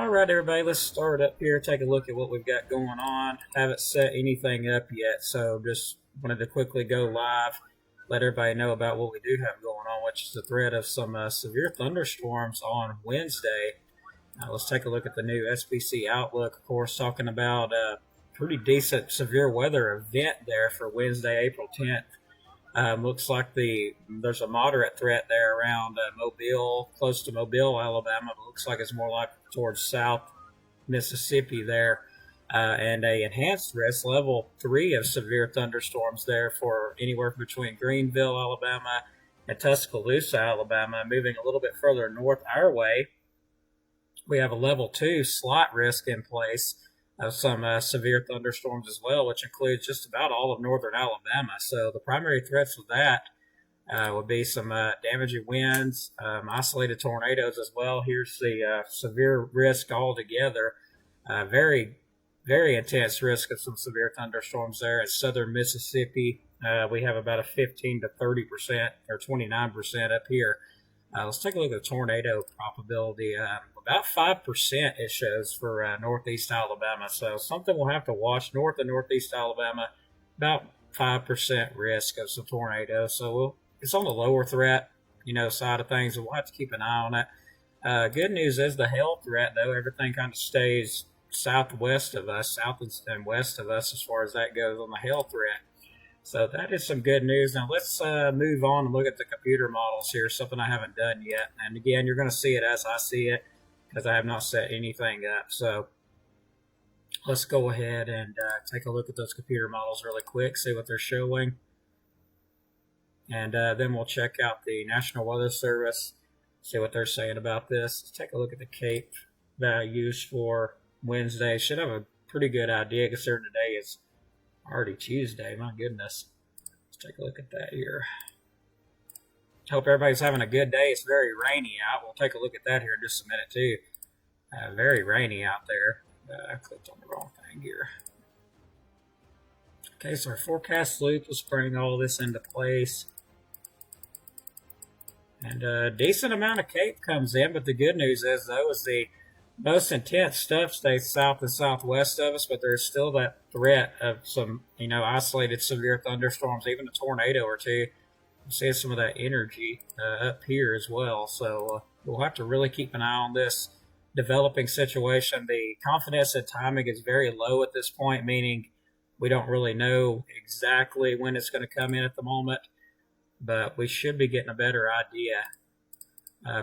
All right, everybody, let's start up here. Take a look at what we've got going on. Haven't set anything up yet, so just wanted to quickly go live, let everybody know about what we do have going on, which is the threat of some severe thunderstorms on Wednesday. Let's take a look at the new SPC Outlook, of course, talking about a pretty decent severe weather event there for Wednesday, April 10th. Looks like there's a moderate threat there around Mobile, close to Mobile, Alabama. But looks like it's more like towards South Mississippi there, and a enhanced risk level 3 of severe thunderstorms there for anywhere between Greenville, Alabama, and Tuscaloosa, Alabama. Moving a little bit further north our way, we have a level 2 slight risk in place of some severe thunderstorms as well, which includes just about all of northern Alabama. So the primary threats of that would be some damaging winds, isolated tornadoes as well. Here's the severe risk altogether. Very, very intense risk of some severe thunderstorms there in southern Mississippi. We have about a 15 to 30% or 29% up here. Let's take a look at the tornado probability. About 5% it shows for northeast Alabama. So something we'll have to watch. North and northeast Alabama, about 5% risk of some tornadoes. So it's on the lower threat, side of things. We'll have to keep an eye on it. Good news is the hail threat, though. Everything kind of stays southwest of us, south and west of us as far as that goes on the hail threat. So that is some good news. Now let's move on and look at the computer models here, something I haven't done yet. And again, you're going to see it as I see it because I have not set anything up. So let's go ahead and take a look at those computer models really quick, see what they're showing. And then we'll check out the National Weather Service, see what they're saying about this. Let's take a look at the CAPE values for Wednesday. Should have a pretty good idea because today is already Tuesday. My goodness. Let's take a look at that here. Hope everybody's having a good day. It's very rainy out. We'll take a look at that here in just a minute too. Very rainy out there. I clicked on the wrong thing here. Okay, so our forecast loop is bringing all this into place. And a decent amount of CAPE comes in, but the good news is, though, is the most intense stuff stays south and southwest of us, but there's still that threat of some, isolated severe thunderstorms, even a tornado or two. I'm seeing some of that energy up here as well. So we'll have to really keep an eye on this developing situation. The confidence and timing is very low at this point, meaning we don't really know exactly when it's going to come in at the moment, but we should be getting a better idea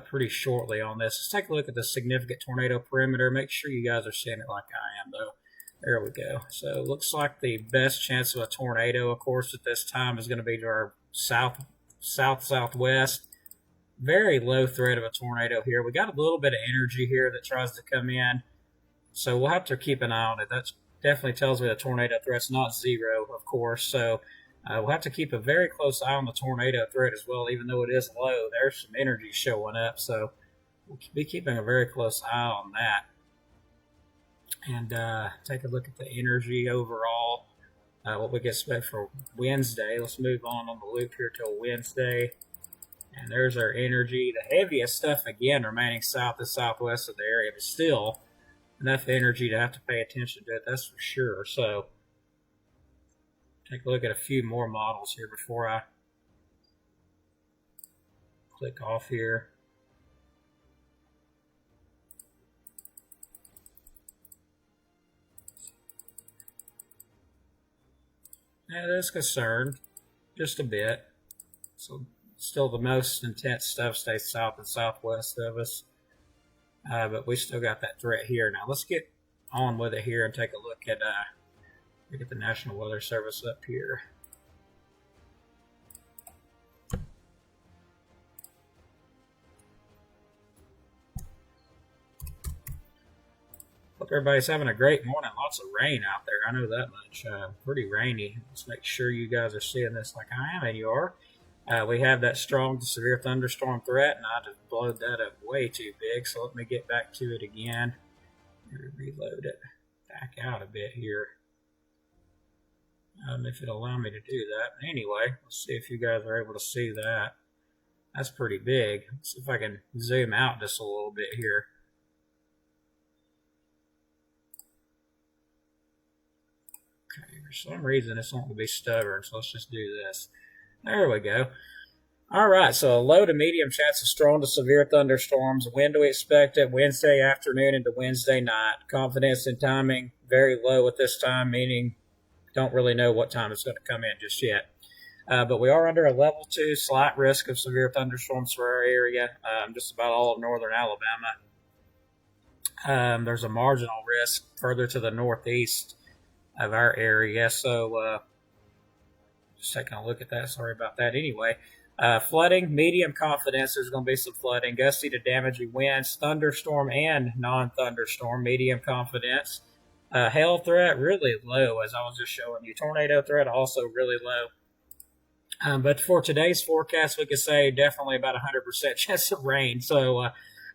pretty shortly on this. Let's take a look at the significant tornado perimeter. Make sure you guys are seeing it like I am, though. There we go. So it looks like the best chance of a tornado, of course, at this time is going to be to our southwest. Very low threat of a tornado here. We got a little bit of energy here that tries to come in, so we'll have to keep an eye on it. That definitely tells me the tornado threat's not zero, of course. So we'll have to keep a very close eye on the tornado threat as well, even though it is low. There's some energy showing up, so we'll be keeping a very close eye on that. And take a look at the energy overall, what we can expect for Wednesday. Let's move on the loop here till Wednesday. And there's our energy. The heaviest stuff, again, remaining south and southwest of the area, but still enough energy to have to pay attention to it, that's for sure. So take a look at a few more models here before I click off here. That is concerned, just a bit. So still the most intense stuff stays south and southwest of us. But we still got that threat here. Now let's get on with it here and take a look at the National Weather Service up here. Hope everybody's having a great morning. Lots of rain out there. I know that much. Pretty rainy. Let's make sure you guys are seeing this like I am, and you are. We have that strong to severe thunderstorm threat, and I just blowed that up way too big. So let me get back to it again. Reload it back out a bit here. If it'll allow me to do that. Anyway, let's see if you guys are able to see that. That's pretty big. Let's see if I can zoom out just a little bit here. For some reason, it's wanting to be stubborn, so let's just do this. There we go. All right, so a low to medium chance of strong to severe thunderstorms. When do we expect it? Wednesday afternoon into Wednesday night. Confidence in timing, very low at this time, meaning don't really know what time it's going to come in just yet. But we are under a level 2, slight risk of severe thunderstorms for our area, just about all of northern Alabama. There's a marginal risk further to the northeast of our area, so just taking a look at that. Sorry about that. Anyway, flooding, medium confidence. There's going to be some flooding, gusty to damaging winds, thunderstorm and non-thunderstorm, medium confidence. Hail threat, really low, as I was just showing you. Tornado threat, also really low. But for today's forecast, we could say definitely about 100% chance of rain. So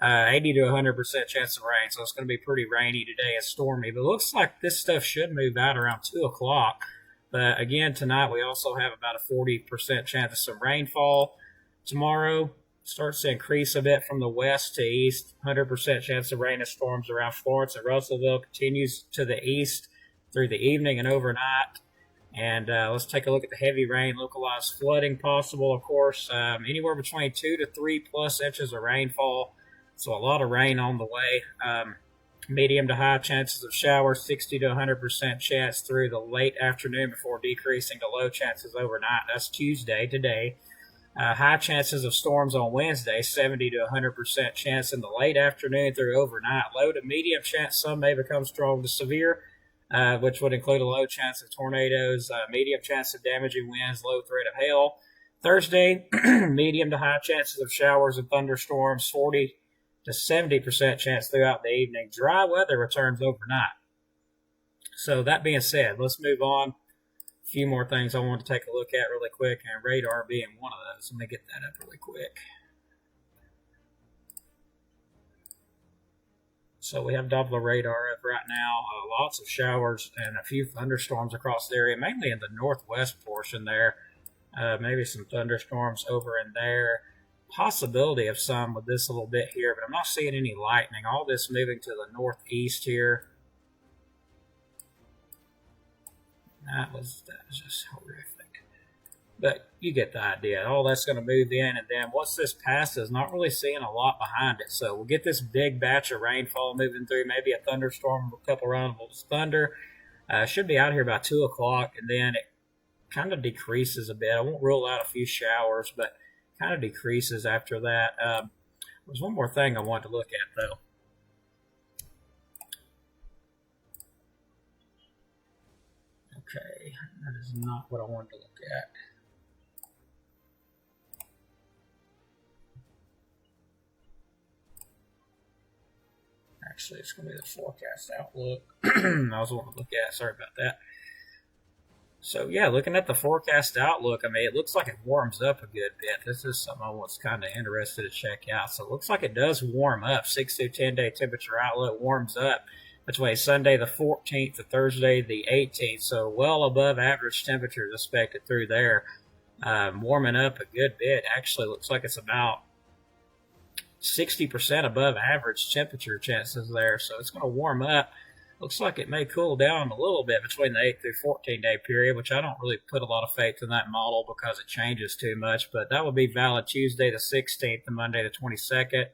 80 to 100% chance of rain. So it's going to be pretty rainy today and stormy. But it looks like this stuff should move out around 2 o'clock. But again, tonight we also have about a 40% chance of some rainfall. Tomorrow starts to increase a bit from the west to east. 100% chance of rain and storms around Florence and Russellville. Continues to the east through the evening and overnight. And let's take a look at the heavy rain, localized flooding possible, of course. Anywhere between 2 to 3 plus inches of rainfall. So a lot of rain on the way. Medium to high chances of showers, 60 to 100% chance through the late afternoon before decreasing to low chances overnight. That's Tuesday, today. High chances of storms on Wednesday, 70 to 100% chance in the late afternoon through overnight. Low to medium chance, some may become strong to severe, which would include a low chance of tornadoes, medium chance of damaging winds, low threat of hail. Thursday, medium to high chances of showers and thunderstorms, 40 to 70% chance throughout the evening. Dry weather returns overnight. So that being said, let's move on. A few more things I want to take a look at really quick, and radar being one of those. Let me get that up really quick. So we have Doppler radar up right now. Lots of showers and a few thunderstorms across the area, mainly in the northwest portion there. Maybe some thunderstorms over in there. Possibility of some with this little bit here, but I'm not seeing any lightning. All this moving to the northeast here. That was just horrific. But you get the idea. All that's going to move in, and then once this passes, not really seeing a lot behind it. So we'll get this big batch of rainfall moving through, maybe a thunderstorm, a couple rounds of thunder. Should be out here by 2 o'clock, and then it kind of decreases a bit. I won't rule out a few showers, but kind of decreases after that. There's one more thing I want to look at, though. Okay, that is not what I wanted to look at. Actually, it's going to be the forecast outlook. I was wanting to look at. Sorry about that. So, yeah, looking at the forecast outlook, I mean, it looks like it warms up a good bit. This is something I was kind of interested to check out. So, it looks like it does warm up. 6 to 10-day temperature outlook warms up between Sunday the 14th to Thursday the 18th. So, well above average temperatures expected through there. Warming up a good bit. Actually, looks like it's about 60% above average temperature chances there. So, it's going to warm up. Looks like it may cool down a little bit between the 8 through 14-day period, which I don't really put a lot of faith in that model because it changes too much. But that would be valid Tuesday the 16th and Monday the 22nd.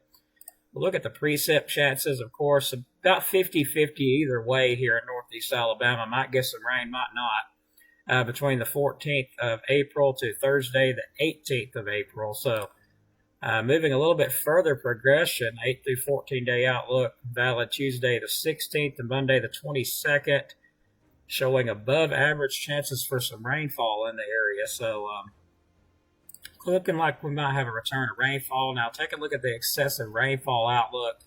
We'll look at the precip chances, of course, about 50-50 either way here in northeast Alabama. Might get some rain, might not. Between the 14th of April to Thursday the 18th of April. So moving a little bit further progression, 8 through 14-day outlook, valid Tuesday the 16th and Monday the 22nd, showing above average chances for some rainfall in the area. So looking like we might have a return of rainfall. Now take a look at the excessive rainfall outlook.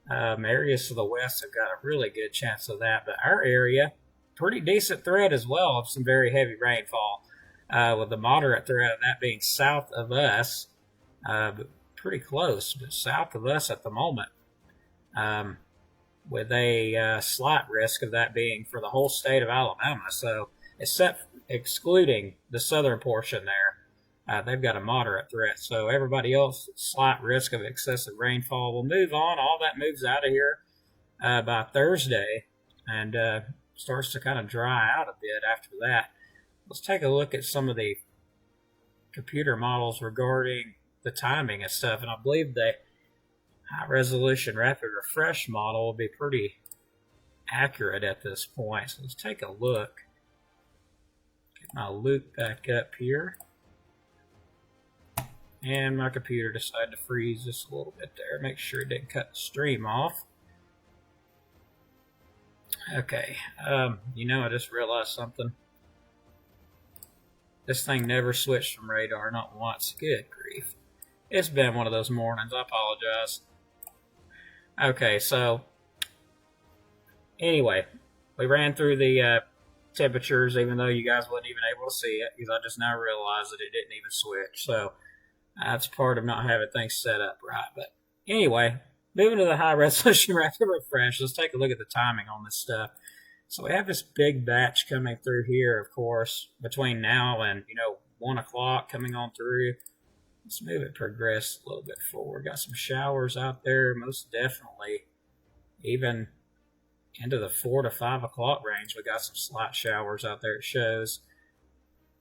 Areas to the west have got a really good chance of that, but our area, pretty decent threat as well of some very heavy rainfall, with the moderate threat of that being south of us. But pretty close, but south of us at the moment, with a slight risk of that being for the whole state of Alabama. So, excluding the southern portion there, they've got a moderate threat. So, everybody else, slight risk of excessive rainfall. We'll move on. All that moves out of here by Thursday, and starts to kind of dry out a bit after that. Let's take a look at some of the computer models regarding the timing and stuff, and I believe the high resolution rapid refresh model will be pretty accurate at this point. So let's take a look. Get my loop back up here. And my computer decided to freeze just a little bit there. Make sure it didn't cut the stream off. Okay, you know, I just realized something. This thing never switched from radar, not once. Good grief. It's been one of those mornings. I apologize. Okay, so anyway, we ran through the temperatures, even though you guys wasn't even able to see it, because I just now realized that it didn't even switch. So that's part of not having things set up right. But anyway, moving to the high resolution rapid refresh, let's take a look at the timing on this stuff. So we have this big batch coming through here, of course, between now and, 1 o'clock coming on through. Let's move it progress a little bit forward. Got some showers out there, most definitely. Even into the 4 to 5 o'clock range, we got some slight showers out there, it shows.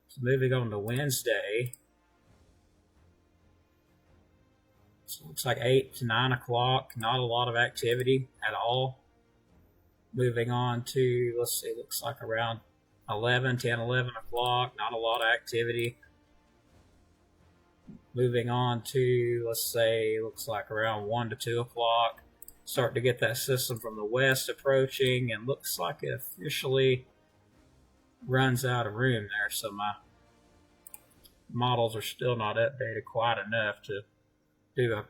So moving on to Wednesday. So it looks like 8 to 9 o'clock, not a lot of activity at all. Moving on to, let's see, looks like around 10, 11 o'clock, not a lot of activity. Moving on to, let's say, looks like around 1 to 2 o'clock. Start to get that system from the west approaching, and looks like it officially runs out of room there. So my models are still not updated quite enough to do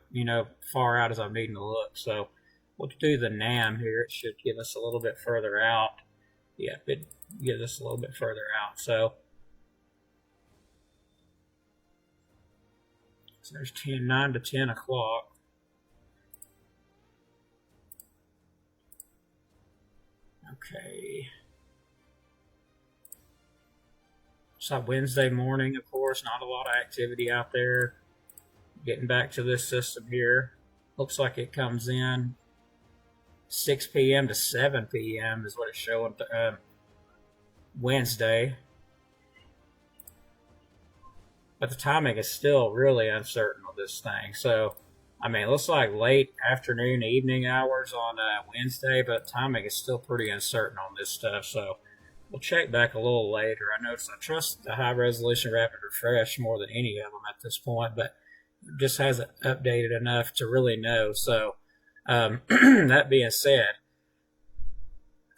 far out as I'm needing to look. So we'll do the NAM here. It should give us a little bit further out. Yeah, it gives us a little bit further out. So there's 9 to 10 o'clock. Okay. So Wednesday morning, of course, not a lot of activity out there. Getting back to this system here. Looks like it comes in 6 p.m. to 7 p.m. is what it's showing Wednesday. But the timing is still really uncertain on this thing. So, I mean, it looks like late afternoon, evening hours on Wednesday, but timing is still pretty uncertain on this stuff. So, we'll check back a little later. I trust the high resolution rapid refresh more than any of them at this point, but it just hasn't updated enough to really know. So, that being said,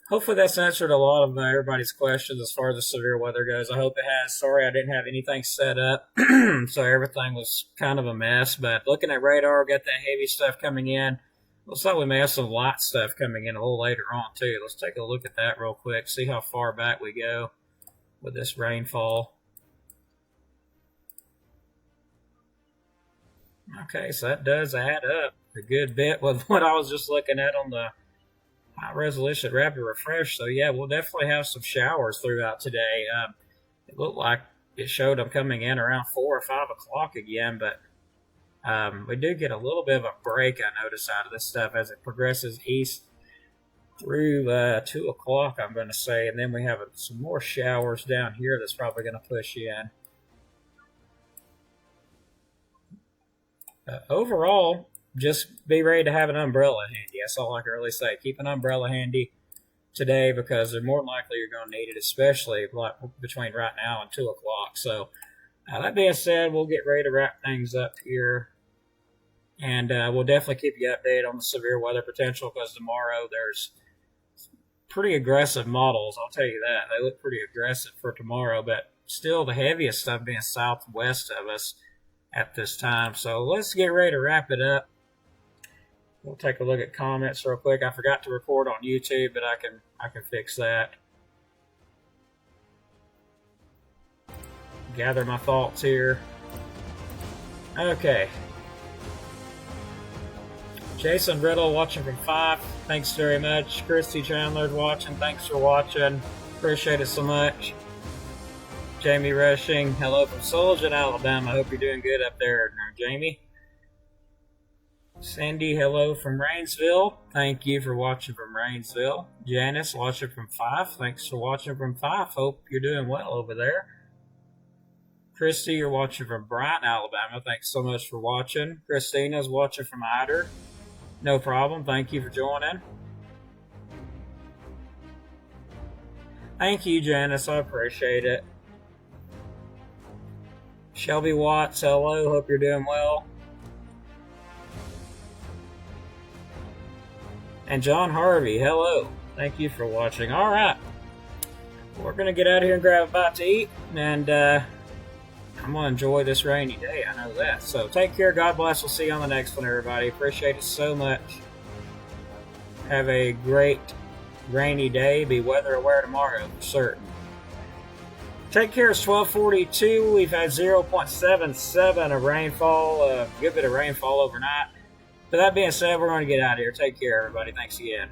hopefully that's answered a lot of everybody's questions as far as the severe weather goes. I hope it has. Sorry I didn't have anything set up, so everything was kind of a mess. But looking at radar, got that heavy stuff coming in. Looks like we may have some light stuff coming in a little later on, too. Let's take a look at that real quick, see how far back we go with this rainfall. Okay, so that does add up a good bit with what I was just looking at on the high resolution rapid refresh. So yeah, we'll definitely have some showers throughout today. It looked like it showed them coming in around 4 or 5 o'clock again, but we do get a little bit of a break, I notice, out of this stuff as it progresses east through 2 o'clock, I'm going to say, and then we have some more showers down here that's probably going to push in. Overall, just be ready to have an umbrella handy. That's all I can really say. Keep an umbrella handy today because they're more than likely you're going to need it, especially like between right now and 2 o'clock. So that being said, we'll get ready to wrap things up here. And we'll definitely keep you updated on the severe weather potential because tomorrow there's pretty aggressive models. I'll tell you that. They look pretty aggressive for tomorrow, but still the heaviest stuff being southwest of us at this time. So let's get ready to wrap it up. We'll take a look at comments real quick. I forgot to record on YouTube, but I can fix that. Gather my thoughts here. Okay. Jason Riddle watching from 5. Thanks very much. Christy Chandler's watching. Thanks for watching. Appreciate it so much. Jamie Rushing, hello from Sullivan, Alabama. Hope you're doing good up there, Jamie. Cindy, hello from Rainsville. Thank you for watching from Rainsville. Janice, watching from Fife. Thanks for watching from Fife. Hope you're doing well over there. Christy, you're watching from Bryant, Alabama. Thanks so much for watching. Christina's watching from Ider. No problem. Thank you for joining. Thank you, Janice. I appreciate it. Shelby Watts, hello. Hope you're doing well. And John Harvey, hello. Thank you for watching. All right. We're going to get out of here and grab a bite to eat. And I'm going to enjoy this rainy day. I know that. So take care. God bless. We'll see you on the next one, everybody. Appreciate it so much. Have a great rainy day. Be weather aware tomorrow for certain. Take care. It's 12:42. We've had 0.77 of rainfall. A good bit of rainfall overnight. But that being said, we're going to get out of here. Take care, everybody. Thanks again.